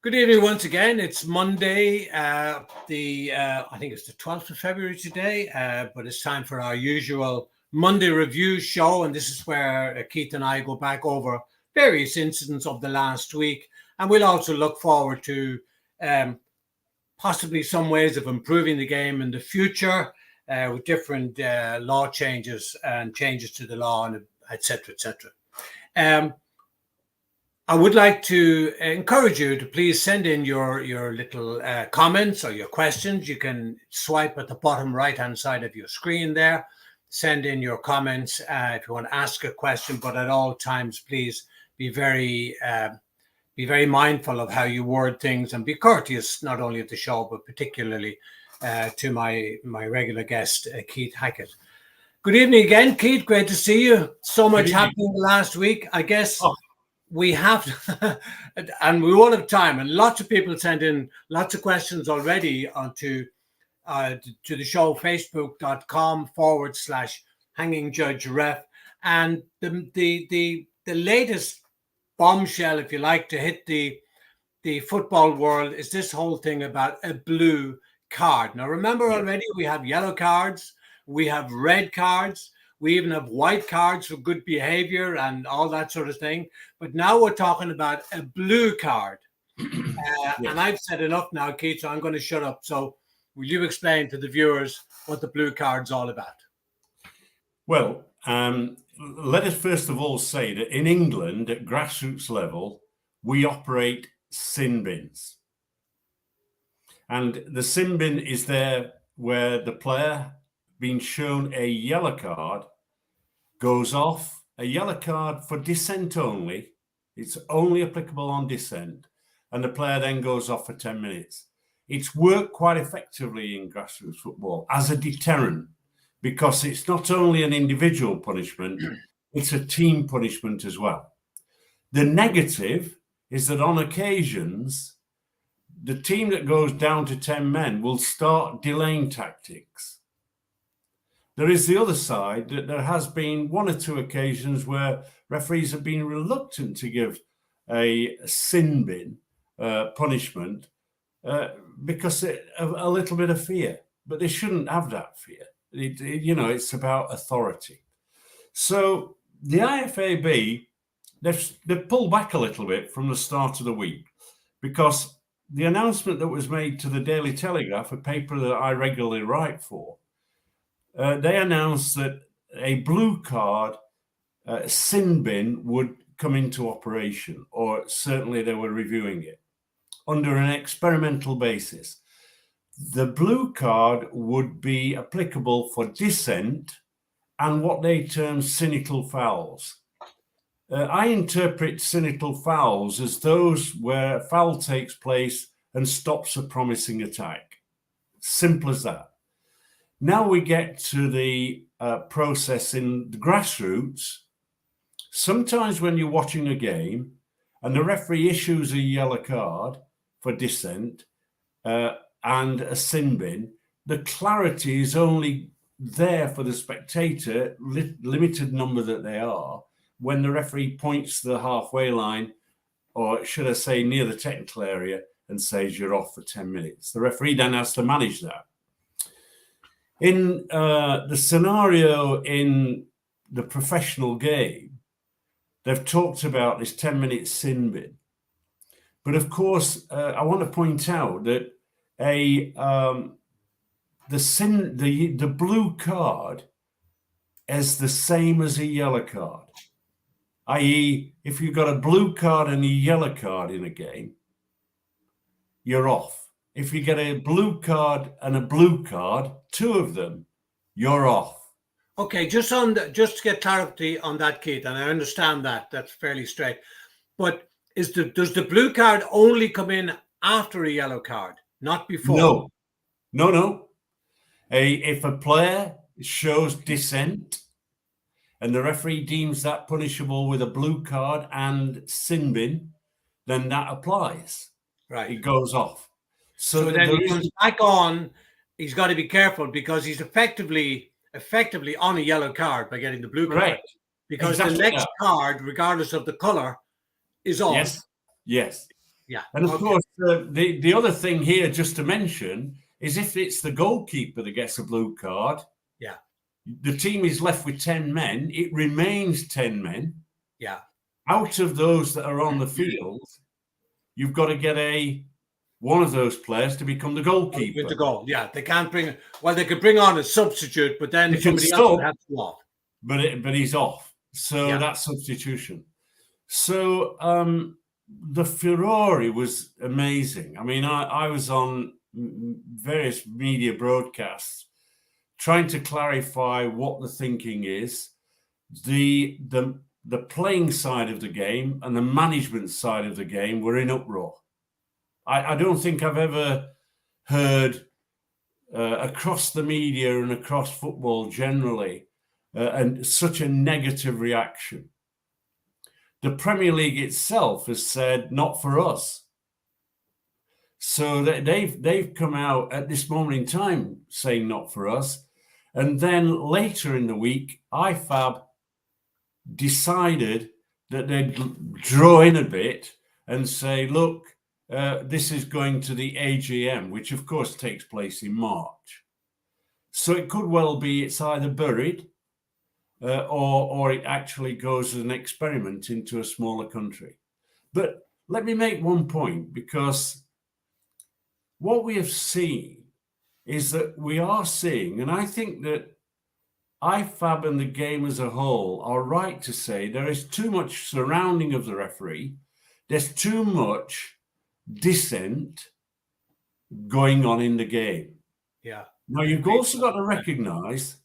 Good evening once again. It's Monday, I think it's the 12th of February today, but it's time for our usual Monday review show. And this is where Keith and I go back over various incidents of the last week. And we'll also look forward to possibly some ways of improving the game in the future with different law changes and changes to the law, and et cetera, et cetera. I would like to encourage you to please send in your little comments or your questions. You can swipe at the bottom right-hand side of your screen there. Send in your comments if you want to ask a question, but at all times, please be very mindful of how you word things and be courteous, not only at the show, but particularly to my regular guest, Keith Hackett. Good evening again, Keith. Great to see you. So much happening last week. I guess we have to, and we won't have time, and lots of people sent in lots of questions already onto to the show, facebook.com/Hanging Judge Ref. And the latest bombshell, if you like, to hit the football world is this whole thing about a blue card. Now, remember already we have yellow cards, we have red cards, we even have white cards for good behavior and all that sort of thing. But now we're talking about a blue card. And I've said enough now, Keith, so I'm going to shut up. So will you explain to the viewers what the blue card's all about? Well, let us first of all say that in England, at grassroots level, we operate sin bins. And the sin bin is there where the player being shown a yellow card goes off, a yellow card for dissent only. It's only applicable on dissent. And the player then goes off for 10 minutes. It's worked quite effectively in grassroots football as a deterrent, because it's not only an individual punishment, it's a team punishment as well. The negative is that on occasions, the team that goes down to 10 men will start delaying tactics. There is the other side, that there has been one or two occasions where referees have been reluctant to give a sin bin punishment because a little bit of fear, but they shouldn't have that fear. It's about authority. So the IFAB, they've pulled back a little bit from the start of the week, because the announcement that was made to the Daily Telegraph, a paper that I regularly write for, they announced that a blue card sin bin would come into operation, or certainly they were reviewing it under an experimental basis. The blue card would be applicable for dissent and what they term cynical fouls. I interpret cynical fouls as those where a foul takes place and stops a promising attack. Simple as that. Now we get to the process in the grassroots. Sometimes when you're watching a game and the referee issues a yellow card for dissent and a sin bin, the clarity is only there for the spectator, limited number that they are, when the referee points to the halfway line, or should I say near the technical area, and says you're off for 10 minutes. The referee then has to manage that. In the scenario in the professional game, they've talked about this 10-minute sin bin. But of course, I want to point out that the blue card is the same as a yellow card. I.e., if you've got a blue card and a yellow card in a game, you're off. If you get a blue card and a blue card, two of them, you're off. Okay, just to get clarity on that, Keith, and I understand that's fairly straight. But does the blue card only come in after a yellow card, not before? No. If a player shows dissent and the referee deems that punishable with a blue card and sin bin, then that applies. Right. It goes off. So then he comes back on. He's got to be careful, because he's effectively on a yellow card by getting the blue card. Right. Because the next card, regardless of the color, is off. Yes. Yeah. And of Okay. course, the other thing here, just to mention, is if it's the goalkeeper that gets a blue card, Yeah. the team is left with 10 men. It remains 10 men. Yeah. Out of those that are on the field, you've got to get one of those players to become the goalkeeper. To goal. Yeah, they can't bring. Well, they could bring on a substitute, but then They can somebody else would sub, have to go off. but he's off. So Yeah. that's substitution. So the furore was amazing. I mean, I was on various media broadcasts trying to clarify what the thinking is. The playing side of the game and the management side of the game were in uproar. I don't think I've ever heard across the media and across football generally and such a negative reaction. The Premier League itself has said not for us. So they've come out at this moment in time saying not for us. And then later in the week, IFAB decided that they'd draw in a bit and say, look, this is going to the AGM, which of course takes place in March. So it could well be it's either buried or it actually goes as an experiment into a smaller country. But let me make one point, because what we have seen is that we are seeing, and I think that IFAB and the game as a whole are right to say there is too much surrounding of the referee. There's too much dissent going on in the game. Yeah. Now, you've also got to recognise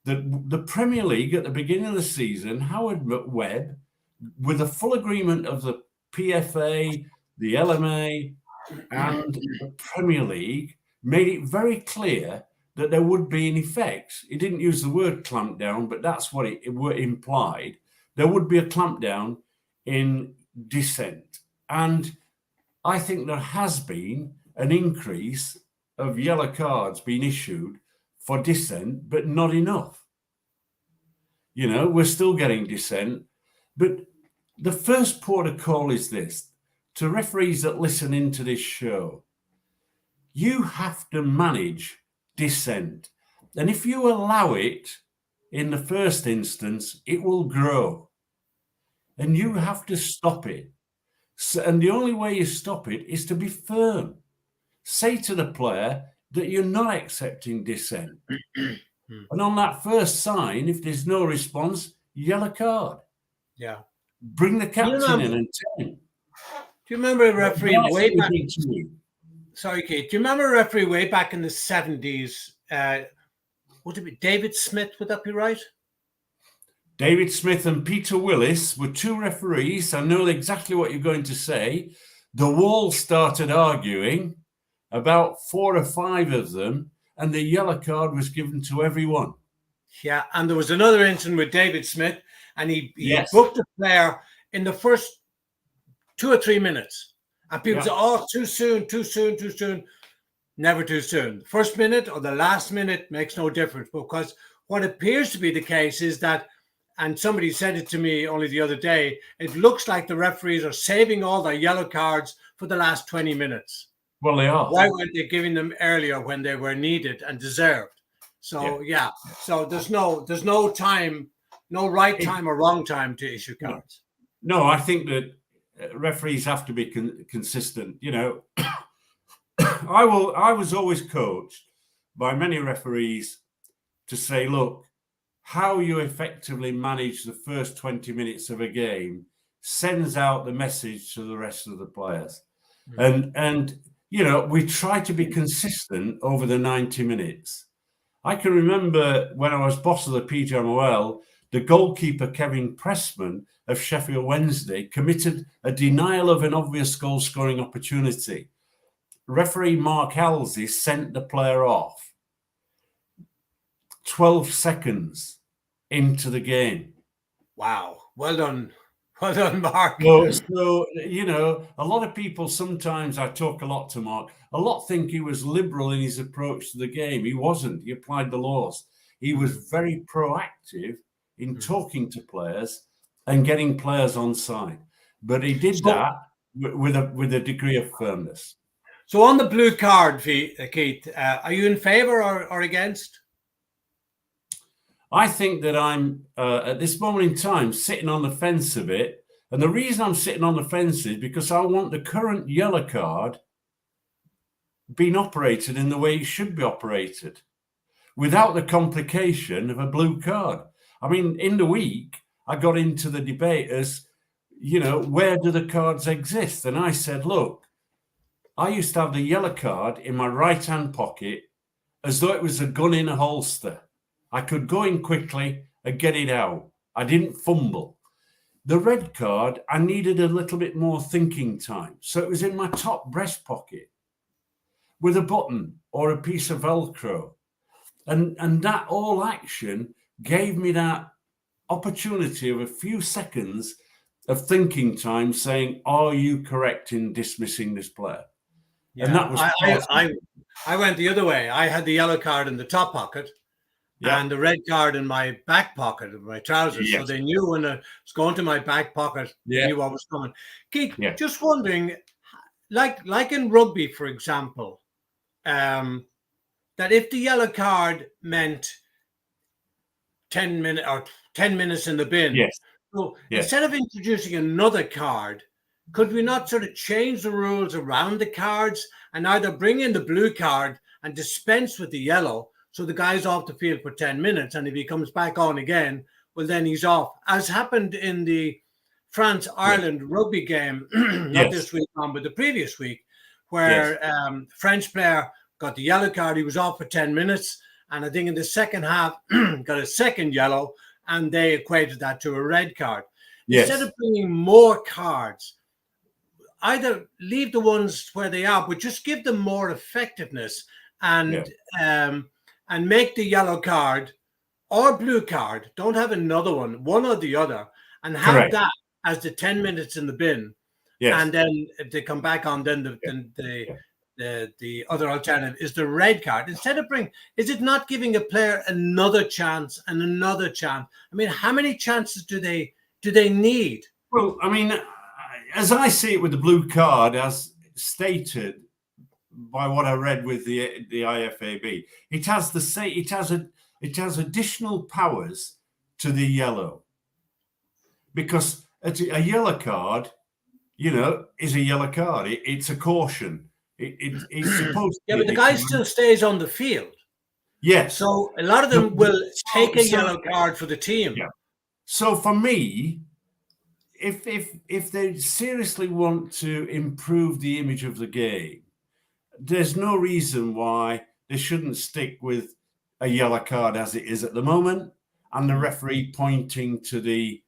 that the Premier League at the beginning of the season, Howard Webb, with the full agreement of the PFA, the LMA, and the Premier League, made it very clear that there would be an effect. He didn't use the word clampdown, but that's what it implied. There would be a clampdown in dissent. And I think there has been an increase of yellow cards being issued for dissent, but not enough. You know, we're still getting dissent. But the first port of call is this: to referees that listen into this show, you have to manage dissent. And if you allow it in the first instance, it will grow. And you have to stop it. So, and the only way you stop it is to be firm. Say to the player that you're not accepting dissent. And on that first sign, if there's no response, yellow card. Yeah. Bring the captain in and tell him. Do you remember a referee way back? Sorry, Kate. Do you remember a referee way back in the 70s? Would it be David Smith? Would that be right? David Smith and Peter Willis were two referees. I know exactly what you're going to say. The wall started arguing, about 4 or 5 of them, and the yellow card was given to everyone. Yeah, and there was another incident with David Smith, and he Yes. booked a player in the first 2 or 3 minutes. And people say, oh, too soon, too soon, too soon. Never too soon. First minute or the last minute makes no difference, because what appears to be the case is that, and somebody said it to me only the other day, it looks like the referees are saving all their yellow cards for the last 20 minutes. Well, they are. Why weren't they giving them earlier when they were needed and deserved? So, yeah. So there's no time, no right time or wrong time to issue cards. No, I think that referees have to be consistent. You know, I was always coached by many referees to say, look, how you effectively manage the first 20 minutes of a game sends out the message to the rest of the players. And you know, we try to be consistent over the 90 minutes. I can remember when I was boss of the PGMOL, the goalkeeper, Kevin Pressman of Sheffield Wednesday, committed a denial of an obvious goal-scoring opportunity. Referee Mark Halsey sent the player off 12 seconds into the game. Wow. Well done. Well done, Mark. So, you know, a lot of people, sometimes I talk a lot to Mark, a lot think he was liberal in his approach to the game. He wasn't. He applied the laws. He was very proactive in talking to players and getting players on side. But he did that with a degree of firmness. So on the blue card, Keith, are you in favour or against? I think that I'm at this moment in time sitting on the fence a bit, and the reason I'm sitting on the fence is because I want the current yellow card being operated in the way it should be operated, without the complication of a blue card. I mean, in the week, I got into the debate as, where do the cards exist? And I said, look, I used to have the yellow card in my right-hand pocket as though it was a gun in a holster. I could go in quickly and get it out. I didn't fumble. The red card, I needed a little bit more thinking time. So it was in my top breast pocket with a button or a piece of Velcro. And that all action gave me that opportunity of a few seconds of thinking time saying, are you correct in dismissing this player? Yeah, and that was I went the other way. I had the yellow card in the top pocket and the red card in my back pocket of my trousers. Yes. So they knew when it was going to my back pocket, they knew what was coming. Keith, just wondering, like in rugby, for example, that if the yellow card meant 10 minutes in the bin, so instead of introducing another card, could we not sort of change the rules around the cards and either bring in the blue card and dispense with the yellow, so the guy's off the field for 10 minutes, and if he comes back on again, well, then he's off, as happened in the France-Ireland rugby game, not this week on, but the previous week, where French player got the yellow card. He was off for 10 minutes, and I think in the second half got a second yellow, and they equated that to a red card. Instead of bringing more cards, either leave the ones where they are, but just give them more effectiveness, and make the yellow card or blue card. Don't have another one or the other, and have that as the 10 minutes in the bin. And then if they come back on, then the other alternative is the red card. Instead of is it not giving a player another chance and another chance? I mean, how many chances do they need? Well, I mean, as I see it with the blue card, as stated by what I read with the IFAB, it has additional powers to the yellow, because a yellow card, is a yellow card. It's a caution. It's supposed to. But the guy still stays on the field. Yes. So a lot of them will take a yellow card for the team. Yeah. So for me, if they seriously want to improve the image of the game, there's no reason why they shouldn't stick with a yellow card as it is at the moment, and the referee pointing to the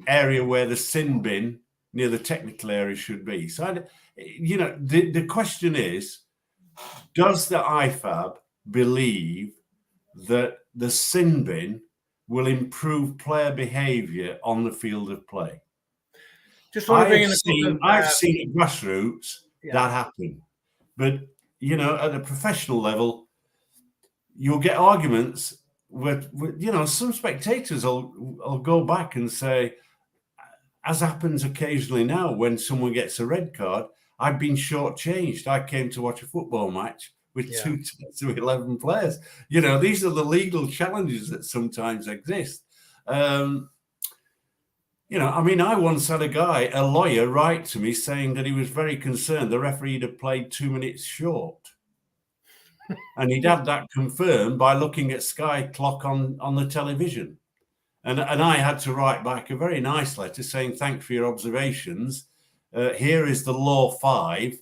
area where the sin bin near the technical area should be. So, the question is, does the IFAB believe that the sin bin will improve player behaviour on the field of play? Just want to bring I've seen at grassroots that happen. But, at a professional level, you'll get arguments with some spectators will go back and say, as happens occasionally now, when someone gets a red card, I've been shortchanged. I came to watch a football match with 2 to 11 players. These are the legal challenges that sometimes exist. I once had a lawyer write to me saying that he was very concerned the referee had played 2 minutes short. And he'd had that confirmed by looking at Sky clock on the television. And I had to write back a very nice letter saying, thanks for your observations. Here is the law 5,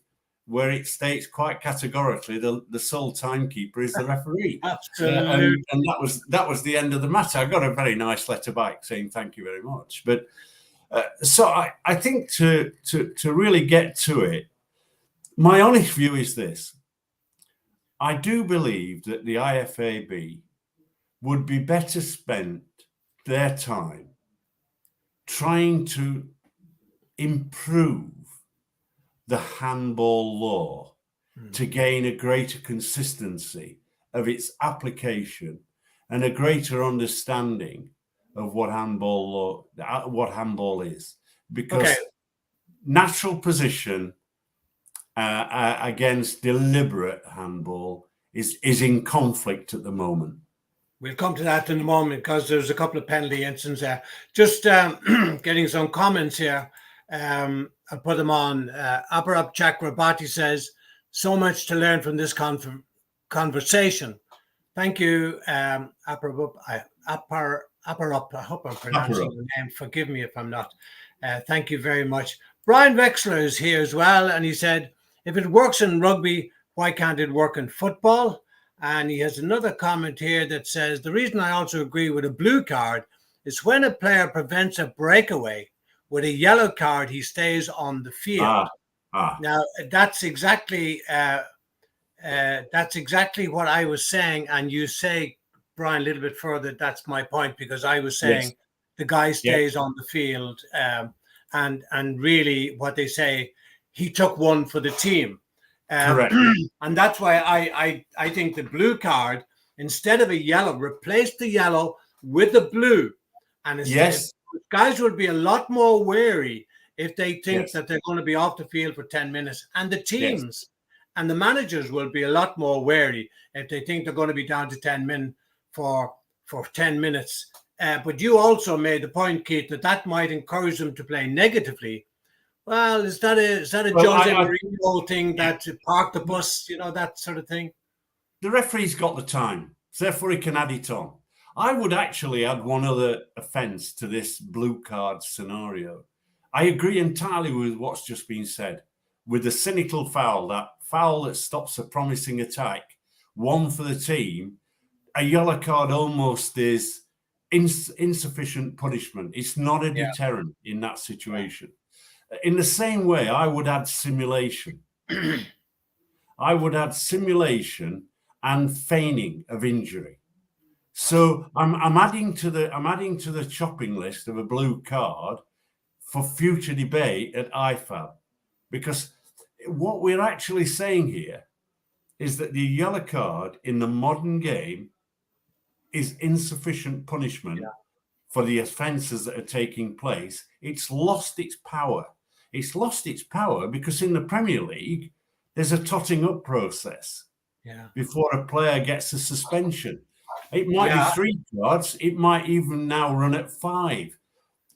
where it states quite categorically the sole timekeeper is the referee. Absolutely. And that was the end of the matter. I got a very nice letter back saying thank you very much. But so I think to really get to it, my honest view is this. I do believe that the IFAB would be better spent their time trying to improve the handball law to gain a greater consistency of its application and a greater understanding of what handball is, because natural position against deliberate handball is in conflict at the moment. We'll come to that in a moment because there's a couple of penalty incidents there. Just getting some comments here. I'll put them on. Aparap Chakrabarti says, so much to learn from this conversation. Thank you, Aparap. I hope I'm pronouncing the name. Forgive me if I'm not. Thank you very much. Brian Wexler is here as well, and he said, if it works in rugby, why can't it work in football? And he has another comment here that says, the reason I also agree with a blue card is when a player prevents a breakaway, with a yellow card, he stays on the field. Now, that's exactly what I was saying. And you say, Brian, a little bit further, that's my point, because I was saying the guy stays on the field. And really what they say, he took one for the team. Correct. And that's why I think the blue card, instead of a yellow, replace the yellow with the blue. And guys would be a lot more wary if they think that they're going to be off the field for 10 minutes. And the teams and the managers will be a lot more wary if they think they're going to be down to 10 men for 10 minutes. But you also made the point, Keith, that might encourage them to play negatively. Well, is that a Jose Mourinho thing, that park the bus, that sort of thing? The referee's got the time, so therefore he can add it on. I would actually add one other offence to this blue card scenario. I agree entirely with what's just been said. With the cynical foul, that foul that stops a promising attack, one for the team, a yellow card almost is insufficient punishment. It's not a deterrent in that situation. In the same way, I would add simulation. I would add simulation and feigning of injury. So I'm adding to the shopping list of a blue card for future debate at IFAB, because what we're actually saying here is that the yellow card in the modern game is insufficient punishment for the offences that are taking place. It's lost its power. It's lost its power because in the Premier League, there's a totting up process before a player gets a suspension. It might be 3 cards. It might even now run at 5.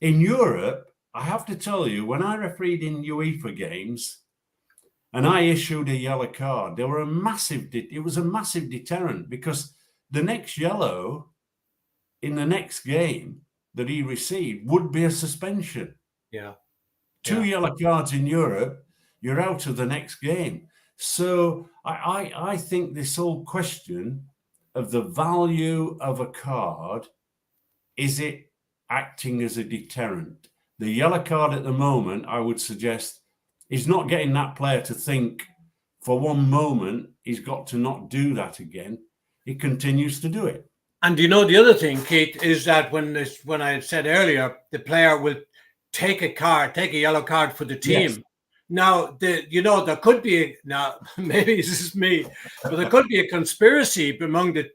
In Europe, I have to tell you, when I refereed in UEFA games and I issued a yellow card, it was a massive deterrent, because the next yellow in the next game that he received would be a suspension. 2 yellow cards in Europe, you're out of the next game. So I think this whole question of the value of a card, is it acting as a deterrent? The yellow card at the moment, I would suggest, is not getting that player to think for one moment he's got to not do that again. He continues to do it. And the other thing, Keith, is that when I said earlier, the player will take a yellow card for the team. Now, there could be maybe this is me, but there could be a conspiracy among the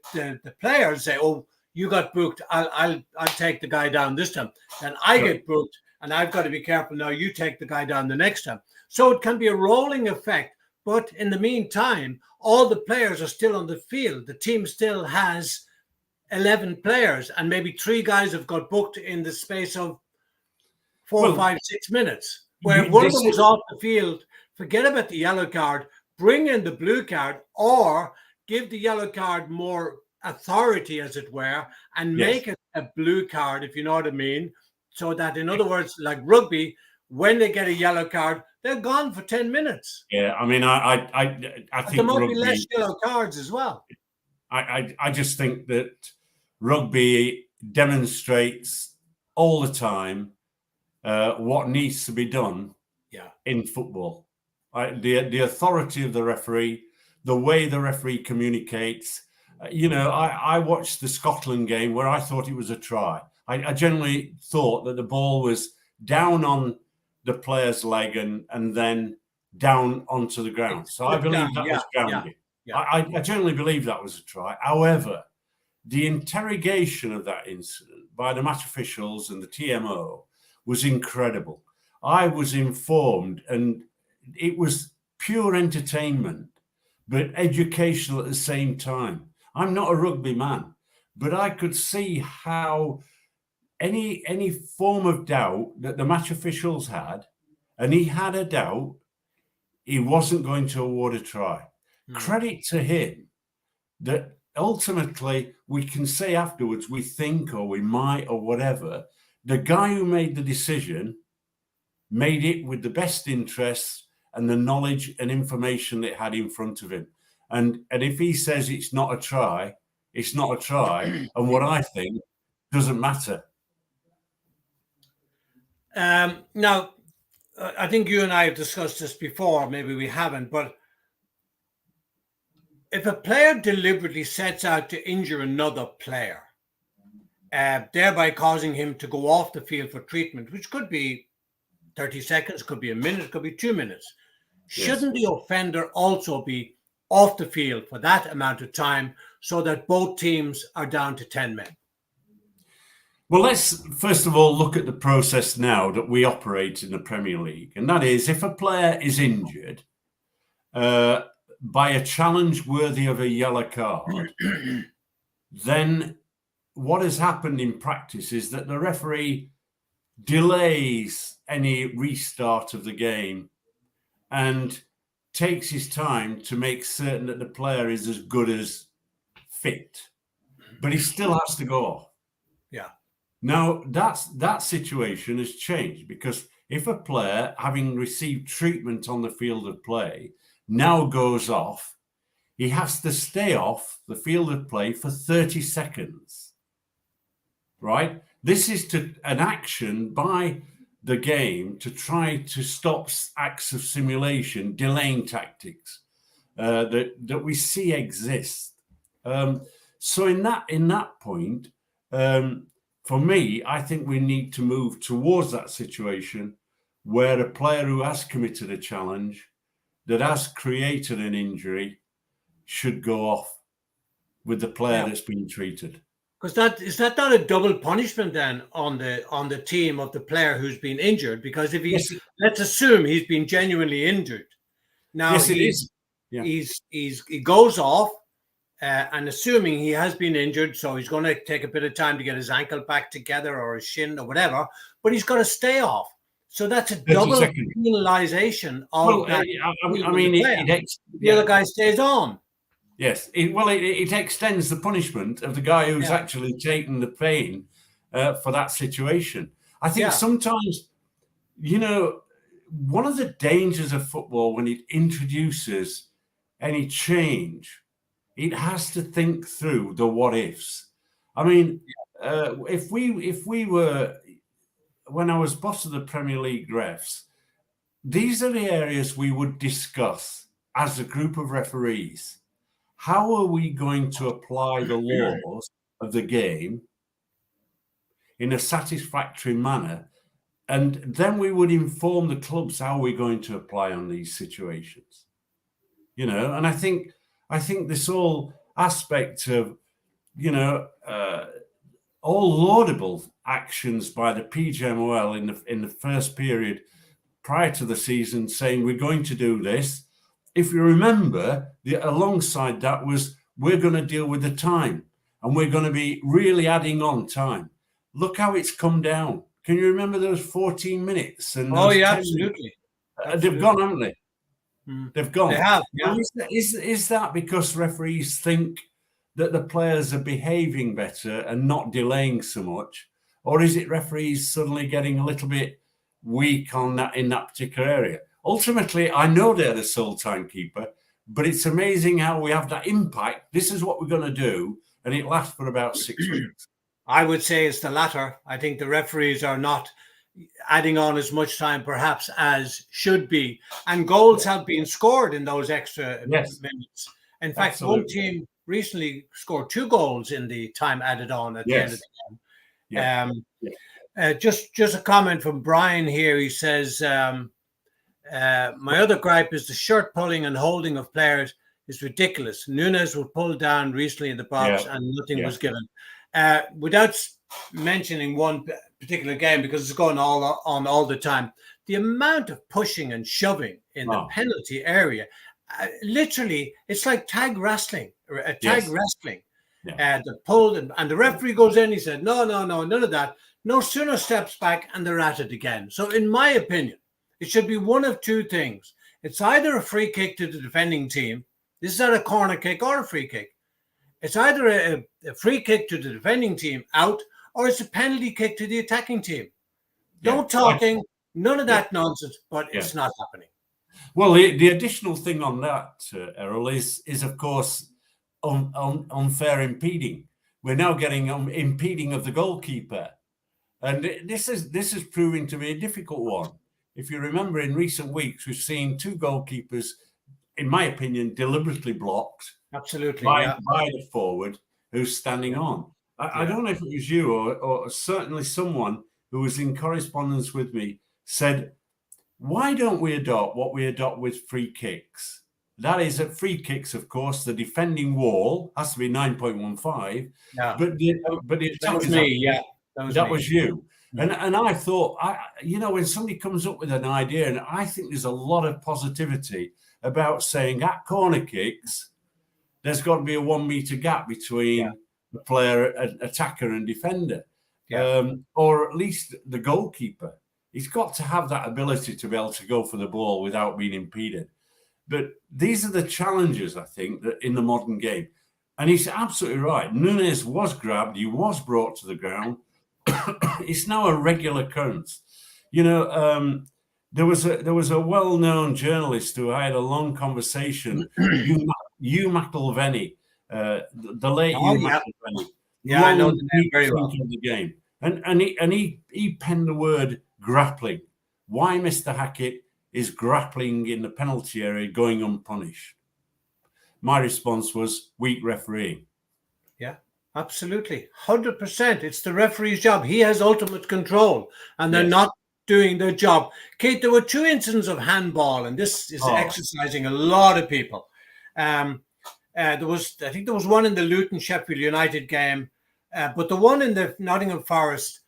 players. Say, "Oh, you got booked. I'll take the guy down this time. Then I get booked, and I've got to be careful. Now you take the guy down the next time." So it can be a rolling effect. But in the meantime, all the players are still on the field. The team still has 11 players, and maybe 3 guys have got booked in the space of 4, 5, 6 minutes. Where if one of them was off the field, forget about the yellow card, bring in the blue card, or give the yellow card more authority, as it were, and make it a blue card, if you know what I mean. So that, in other words, like rugby, when they get a yellow card, they're gone for 10 minutes. Yeah, I mean, I think there might be less yellow cards as well. I just think that rugby demonstrates all the time what needs to be done in football. The authority of the referee, the way the referee communicates. I watched the Scotland game where I thought it was a try. I generally thought that the ball was down on the player's leg and then down onto the ground. So I believe that was grounding. I generally believe that was a try. However, the interrogation of that incident by the match officials and the TMO was incredible. I was informed, and it was pure entertainment, but educational at the same time. I'm not a rugby man, but I could see how any form of doubt that the match officials had, and he had a doubt, he wasn't going to award a try. Credit to him that ultimately we can say afterwards we think or we might or whatever. The guy who made the decision made it with the best interests and the knowledge and information that it had in front of him. And if he says it's not a try, it's not a try. And what I think doesn't matter. Now, I think you and I have discussed this before, maybe we haven't, but if a player deliberately sets out to injure another player, thereby causing him to go off the field for treatment, which could be 30 seconds, could be a minute, could be 2 minutes, shouldn't the offender also be off the field for that amount of time so that both teams are down to 10 men? Well, let's first of all look at the process now that we operate in the Premier League. And that is, if a player is injured by a challenge worthy of a yellow card, then what has happened in practice is that the referee delays any restart of the game and takes his time to make certain that the player is as good as fit, but he still has to go off. Yeah. Now, that situation has changed, because if a player, having received treatment on the field of play, now goes off, he has to stay off the field of play for 30 seconds, right? This is an action by the game to try to stop acts of simulation, delaying tactics that we see exist. So in that point, for me, I think we need to move towards that situation where a player who has committed a challenge, that has created an injury, should go off with the player that's been treated. Because is that not a double punishment then on the team of the player who's been injured? Because if let's assume he's been genuinely injured. Now yes, it is. Yeah. He goes off, and assuming he has been injured, so he's going to take a bit of time to get his ankle back together or his shin or whatever, but he's got to stay off. So that's a double penalization of that. I mean, the other guy stays on. Yes, it extends the punishment of the guy who's actually taken the pain for that situation. I think sometimes, one of the dangers of football when it introduces any change, it has to think through the what ifs. I mean, if we were, when I was boss of the Premier League refs, these are the areas we would discuss as a group of referees. How are we going to apply the laws of the game in a satisfactory manner? And then we would inform the clubs how we're going to apply on these situations. And I think this whole aspect of, all laudable actions by the PGMOL in the first period prior to the season saying we're going to do this. If you remember, alongside that was we're going to deal with the time, and we're going to be really adding on time. Look how it's come down. Can you remember those 14 minutes? And absolutely. They've gone, haven't they? They've gone. They have. Yeah. Is that because referees think that the players are behaving better and not delaying so much, or is it referees suddenly getting a little bit weak on that in that particular area? Ultimately, I know they're the sole timekeeper, but it's amazing how we have that impact. This is what we're going to do, and it lasts for about 6 weeks. I would say it's the latter. I think the referees are not adding on as much time, perhaps, as should be. And goals have been scored in those extra minutes. In fact, one team recently scored 2 goals in the time added on at the end of the game. Just a comment from Brian here. He says, my other gripe is the shirt pulling and holding of players is ridiculous. Nunes was pulled down recently in the box and nothing was given. Without mentioning one particular game because it's going on all the time. The amount of pushing and shoving in the penalty area, literally, it's like tag wrestling. Wrestling. Yeah. The pull and the referee goes in. He said, "No, none of that." No sooner steps back and they're at it again. So, in my opinion, it should be one of two things. It's either a free kick to the defending team. This is not a corner kick or a free kick. It's either a free kick to the defending team out, or it's a penalty kick to the attacking team. No talking, none of that nonsense, but it's not happening. Well, the additional thing on that, Errol, is of course unfair impeding. We're now getting impeding of the goalkeeper, and this is proving to be a difficult one. If you remember, in recent weeks, we've seen two goalkeepers, in my opinion, deliberately blocked. Absolutely, by the forward who's standing on. I don't know if it was you or certainly someone who was in correspondence with me said, why don't we adopt what we adopt with free kicks? That is, at free kicks, of course, the defending wall has to be 9.15. Yeah. But that was me. Yeah, that was you. And I thought, when somebody comes up with an idea, and I think there's a lot of positivity about saying at corner kicks, there's got to be a 1 meter gap between the player, attacker, and defender, or at least the goalkeeper. He's got to have that ability to be able to go for the ball without being impeded. But these are the challenges, I think, that in the modern game. And he's absolutely right. Núñez was grabbed. He was brought to the ground. It's now a regular occurrence. There was a well-known journalist who I had a long conversation, Hugh McIlvenney, the late Hugh McIlvenney. Yeah, I know the name very well. The game. And he penned the word grappling. Why Mr. Hackett is grappling in the penalty area going unpunished? My response was weak refereeing. Yeah, absolutely. 100%. It's the referee's job. He has ultimate control, and they're not doing their job. Kate, there were two incidents of handball, and this is exercising a lot of people. I think there was one in the Luton Sheffield United game, but the one in the Nottingham Forest,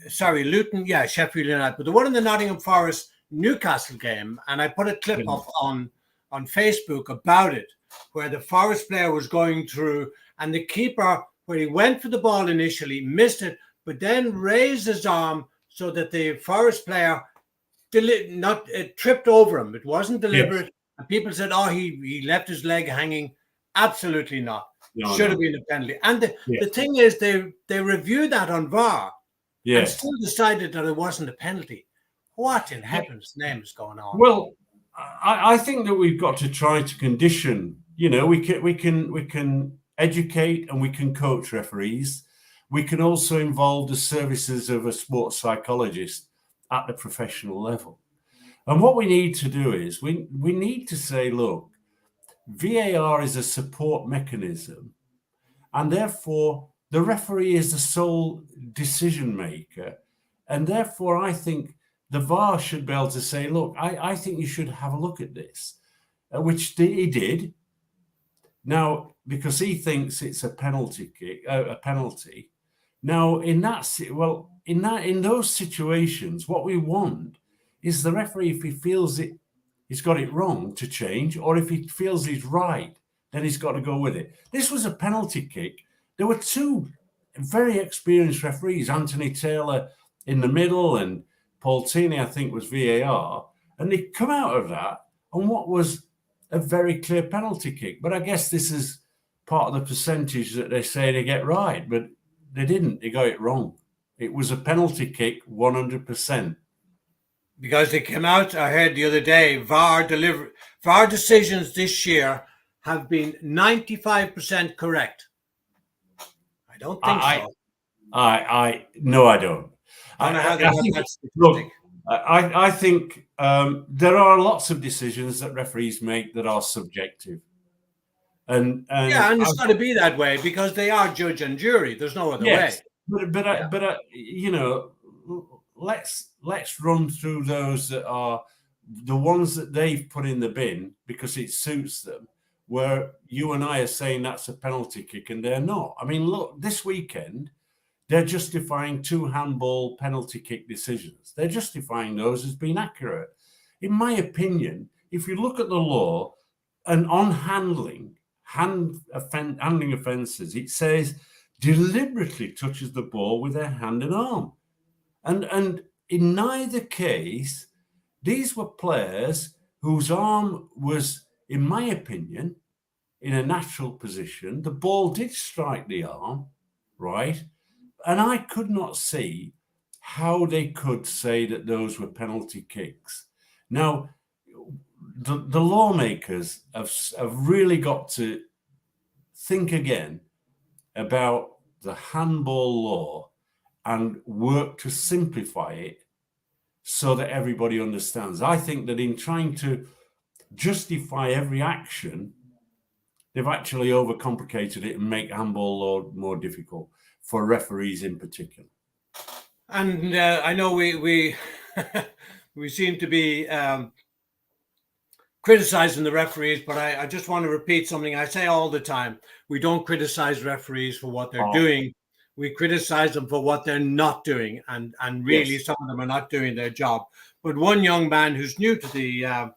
Sheffield United, but the one in the Nottingham Forest Newcastle game, and I put a clip up on Facebook about it, where the Forest player was going through, and the keeper, where he went for the ball initially, missed it, but then raised his arm so that the Forest player tripped over him. It wasn't deliberate. Yes. And people said, he left his leg hanging. Absolutely not. Should have been a penalty. And the thing is, they reviewed that on VAR and still decided that it wasn't a penalty. What in heaven's name is going on? Well, I think that we've got to try to condition. We can educate and we can coach referees. We can also involve the services of a sports psychologist at the professional level. And what we need to do is we need to say, look, VAR is a support mechanism, and therefore the referee is the sole decision maker. And therefore, I think the VAR should be able to say, look, I think you should have a look at this, which he did. Now, because he thinks it's a penalty kick, a penalty. Now, in those situations, what we want is the referee, if he feels he's got it wrong, to change, or if he feels he's right, then he's got to go with it. This was a penalty kick. There were two very experienced referees, Anthony Taylor in the middle and Paul Tierney, I think, was VAR, and they come out of that on what was a very clear penalty kick. But I guess this is part of the percentage that they say they get right, but they didn't. They got it wrong. It was a penalty kick, 100%. Because they came out, I heard the other day, VAR decisions this year have been 95% correct. I don't think so. No, I don't. I think there are lots of decisions that referees make that are subjective. And it's got to be that way because they are judge and jury. There's no other way. But let's run through those that are the ones that they've put in the bin because it suits them, where you and I are saying that's a penalty kick and they're not. I mean, look, this weekend, they're justifying 2 handball penalty kick decisions. They're justifying those as being accurate. In my opinion, if you look at the law and on handling offences, it says deliberately touches the ball with their hand and arm. And in neither case, these were players whose arm was, in my opinion, in a natural position. The ball did strike the arm, right? And I could not see how they could say that those were penalty kicks. Now, the lawmakers have really got to think again about the handball law and work to simplify it so that everybody understands. I think that in trying to justify every action, they've actually overcomplicated it and make handball law more difficult for referees in particular. And I know we we seem to be criticizing the referees, but I just want to repeat something I say all the time. We don't criticize referees for what they're doing. We criticize them for what they're not doing. And really, yes, some of them are not doing their job. But one young man who's new to the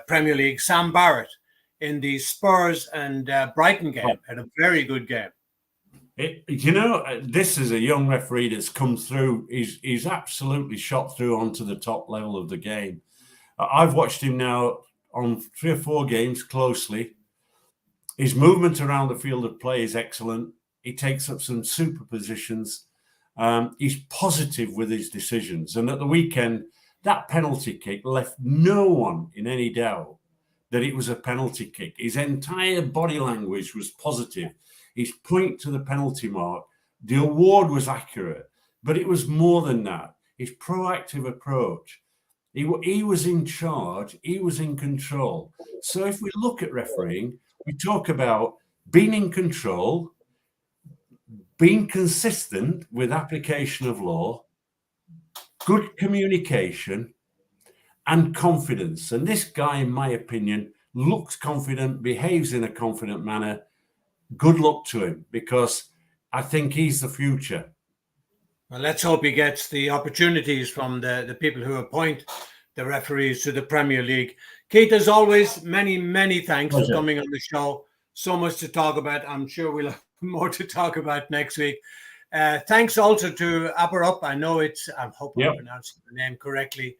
Premier League, Sam Barrett, in the Spurs and Brighton game, had a very good game. This is a young referee that's come through. He's absolutely shot through onto the top level of the game. I've watched him now on 3 or 4 games closely. His movement around the field of play is excellent. He takes up some super positions. He's positive with his decisions. And at the weekend, that penalty kick left no one in any doubt that it was a penalty kick. His entire body language was positive. His point to the penalty mark, the award was accurate, but it was more than that. His proactive approach. He was in charge. He was in control. So if we look at refereeing, we talk about being in control, being consistent with application of law, good communication, and confidence. And this guy, in my opinion, looks confident, behaves in a confident manner. Good luck to him, because I think he's the future. Well, let's hope he gets the opportunities from the people who appoint the referees to the Premier League. Keith, as always, many, many thanks for coming on the show. So much to talk about. I'm sure we'll have more to talk about next week. Thanks also to Aparup. I know I hope I'm pronouncing the name correctly.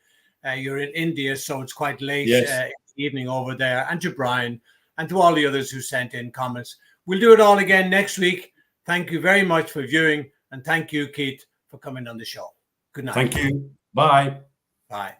You're in India, so it's quite late in the evening over there. And to Brian and to all the others who sent in comments. We'll do it all again next week. Thank you very much for viewing. And thank you, Keith, for coming on the show. Good night. Thank you. Bye. Bye.